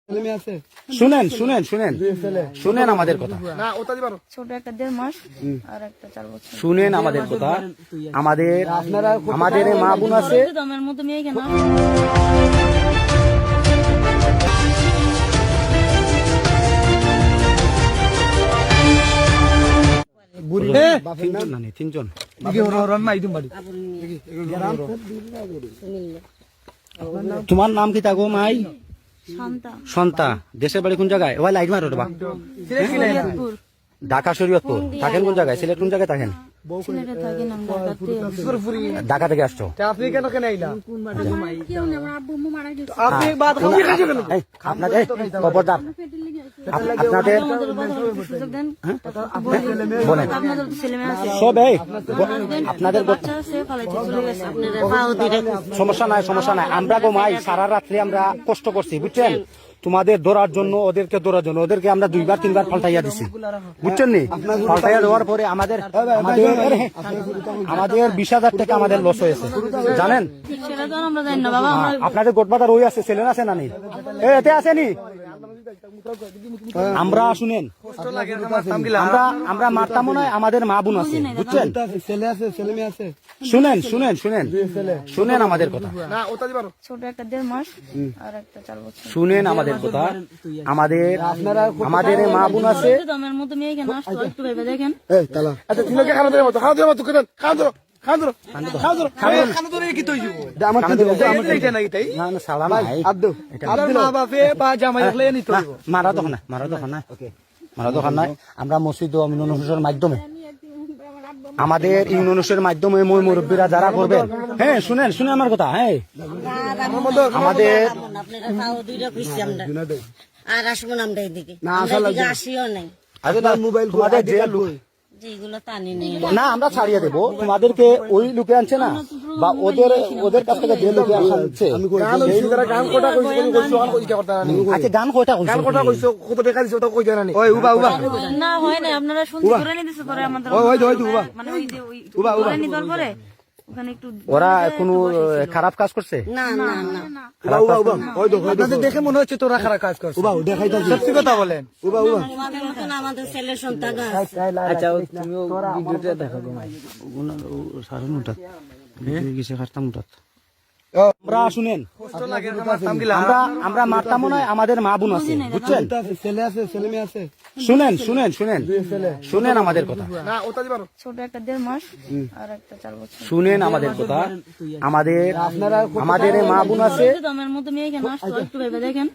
শুনেন শুনেন শুনেন শুনেন আমাদের কথা, ছোট একটা 1.5 মাস আর একটা 4 বছর। শুনেন আমাদের কথা। আমাদের আমাদের মা বোন আছে, দমের মতো মেয়ে কেন? তিনজন না নি, তিনজন। তোমার নাম কি তাগো মাই? শান্তা। সন্তা। দেশের বাড়ি কোন জায়গায়? ওই লাইট মারো বা শরীয়তপুর। ঢাকা শরীয়তপুর। থাকেন কোন জায়গায়? সিলেট কোন জায়গায় থাকেন? সিলেটে থাকি না, ঢাকাতে। ঢাকা থেকে আসছো? আপনি কেন কেন আইলা? কেউ না, আমার আব্বু আম্মু মারা গেছে। আপনি বাদ এই, আপনাদের খবরদার, আপনাদের সুযোগ দেন। বলেন আপনাদের তো ছেলে মেয়ে আছে। সব এই আপনাদের বাচ্চা আছে, পালাইতে চলে গেছে। আপনারা পাও দিলে সমস্যা নাই, সমস্যা নাই। আমরা গোমাই সারা রাত্রে আমরা কষ্ট করছি, বুঝছেন? তোমাদের ধরার জন্য, ওদেরকে ধরার জন্য, ওদেরকে আমরা 2বার 3বার পাল্টাইয়া দিছি, বুঝছেন নি? পাল্টাইয়া দেওয়ার পরে আমাদের 20,000 টাকা আমাদের লস হয়েছে, জানেন? সেটা তো আমরা জানি না বাবা। আমরা আপনাদের গোটবাজার ওই আছে, ছেলেন আছে না নি? এতে আসেনি। আমরা শুনেন, আমরা আমরা মারতামও নয়, আমাদের মা বোন আছে, বুঝছেন? শুনেন শুনেন শুনেন শুনেন আমাদের কথা। ছোট একটা 1.5 মাস আর একটা 4 বছর। শুনেন আমাদের কথা। আমাদের আমাদের মা বোন আছে, দমের মতো মেয়ে কেন? আসতো একটু ভেবে দেখেন। মারা তখন না, মারা তখন না, মারা তখন নয়। আমরা মসজিদ ও ইউনিয়ন অফিসের মাধ্যমে, আমাদের ইউনিয়ন অফিসের মাধ্যমে মই মুরব্বীরা যারা করবেন, হ্যাঁ শুনেন শুনেন আমার কথা। হ্যাঁ আমাদের আর আসবো না আমরা এদিকে, আসিও নাই। মোবাইল তোমাদের যে লোক যেগুলো টানি নেই না আমরা ছাড়িয়ে দেবো, তোমাদেরকে ওই লোকে আনছে না, বা ওদের ওদের কাছ থেকে যে লোকে আনছে। আচ্ছা গান কয়টা না হয় না, আপনারা শুনতে করে নিতেছে পরে আমাদের মানে ওই যে ওই করে নিতে পরে ওখানে একটু ওরা কোনো খারাপ কাজ করছে? না না না আপনাদের দেখে মনে হচ্ছে তোরা খারাপ কাজ করছিস। সত্যি কথা বলেন। আমাদের মতন আমাদের ছেলে সন্তান আছে। আচ্ছা তুমিও ভিডিওটা দেখাবো ভাই, সাড়ে 9টা গেছে খারতাম উঠাত। আমরা শুনেন, আমরা আমরা মারতামও নয়, আমাদের মা বোন আছে, বুঝছেন? শুনেন শুনেন শুনেন শুনেন আমাদের কথা। ছোট একটা 1.5 মাস আর একটা 4 বছর। শুনেন আমাদের কথা। আমাদের আমাদের মা বোন আছে, দমের মতো মেয়ে কেন? আসতো একটু ভেবে দেখেন।